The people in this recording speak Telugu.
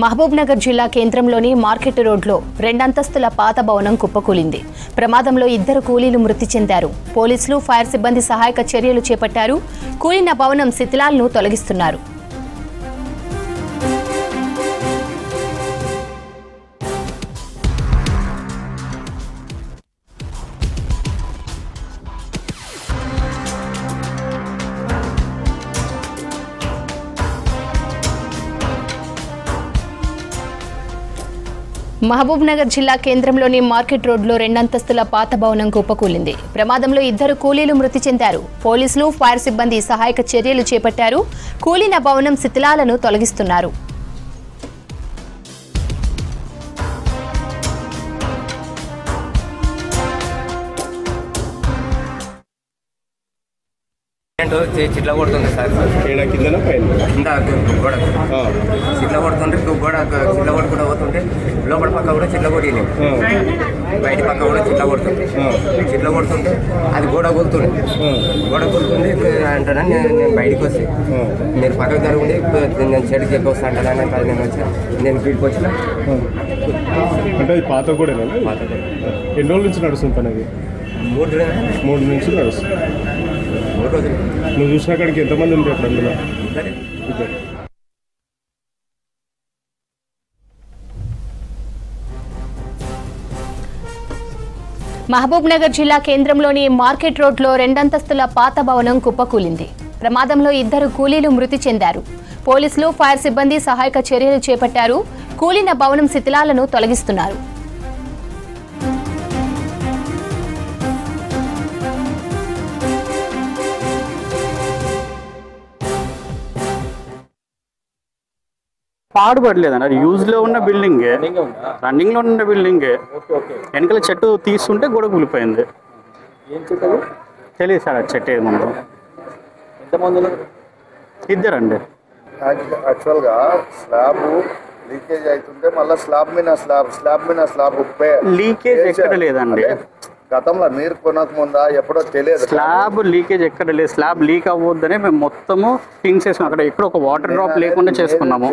మహబూబ్నగర్ జిల్లా కేంద్రంలోని మార్కెట్ రోడ్లో రెండంతస్తుల పాత భవనం కుప్పకూలింది. ప్రమాదంలో 2 కూలీలు మృతి చెందారు. పోలీసులు, ఫైర్ సిబ్బంది సహాయక చర్యలు చేపట్టారు. కూలిన భవనం శిథిలాలను తొలగిస్తున్నారు. మహబూబ్నగర్ జిల్లా కేంద్రంలోని మార్కెట్ రోడ్లో రెండంతస్తుల పాత భవనం కుప్పకూలింది. ప్రమాదంలో 2 కూలీలు మృతి చెందారు. పోలీసులు, ఫైర్ సిబ్బంది సహాయక చర్యలు చేపట్టారు. కూలిన భవనం శిథిలాలను తొలగిస్తున్నారు. చిట్ల కొడుతుంది సార్ కింద గోడ చిట్ల కొడుతుంటే గోడ చిట్ల కొట్టుకుంటూ పోతుంటే లోపల పక్క కూడా చిట్ల కొట్టింది, బయట పక్క కూడా చిట్ల కొడుతుంది. చిట్ల కొడుతుంటే అది గోడ కూలుతుంది అంటానని నేను బయటకు వస్తే నేను పక్కకు జరుగుండి నేను చెడు చెప్పి వస్తా అంటానని నేను వచ్చాను. నేను వీడికి వచ్చిన అంటే అది పాత కూడా ఎన్ని రోజుల నుంచి నడుస్తుంది పని? అది 3 నుంచి నడుస్తుంది. నువ్వు చూసిన కాడికి ఎంతమంది ఉంటారు అప్పుడు అందులో? మహబూబ్నగర్ జిల్లా కేంద్రంలోని మార్కెట్ రోడ్లో రెండంతస్తుల పాత భవనం కుప్పకూలింది. ప్రమాదంలో 2 కూలీలు మృతి చెందారు. పోలీసులు, ఫైర్ సిబ్బంది సహాయక చర్యలు చేపట్టారు. కూలిన భవనం శిథిలాలను తొలగిస్తున్నారు. పాడుపడలేదండి. అది యూజ్లో ఉన్న బిల్డింగే, రన్నింగ్లో ఉన్న బిల్డింగే. వెనకాల చెట్టు తీస్తుంటే గోడ కూలిపోయింది. తెలియదు సార్ అది చెట్టు ఏమన్నా. ఇద్దరండి. యాక్చువల్గా స్లాబ్ లీకేజ్ అవుతుంటే మళ్ళీ స్లాబ్ మీద స్లాబ్ లీకేజ్ ఎక్కడ లేదండి. గతంలో నీరు కొనక ముందా ఎప్పుడో తెలియదు. స్లాబ్ లీకేజ్ ఎక్కడ లేదు. స్లాబ్ లీక్ అవ్వద్దని మేము మొత్తము థింగ్స్ చేసుకున్నాం. అక్కడ ఎక్కడ ఒక వాటర్ డ్రాప్ లేకుండా చేసుకున్నాము.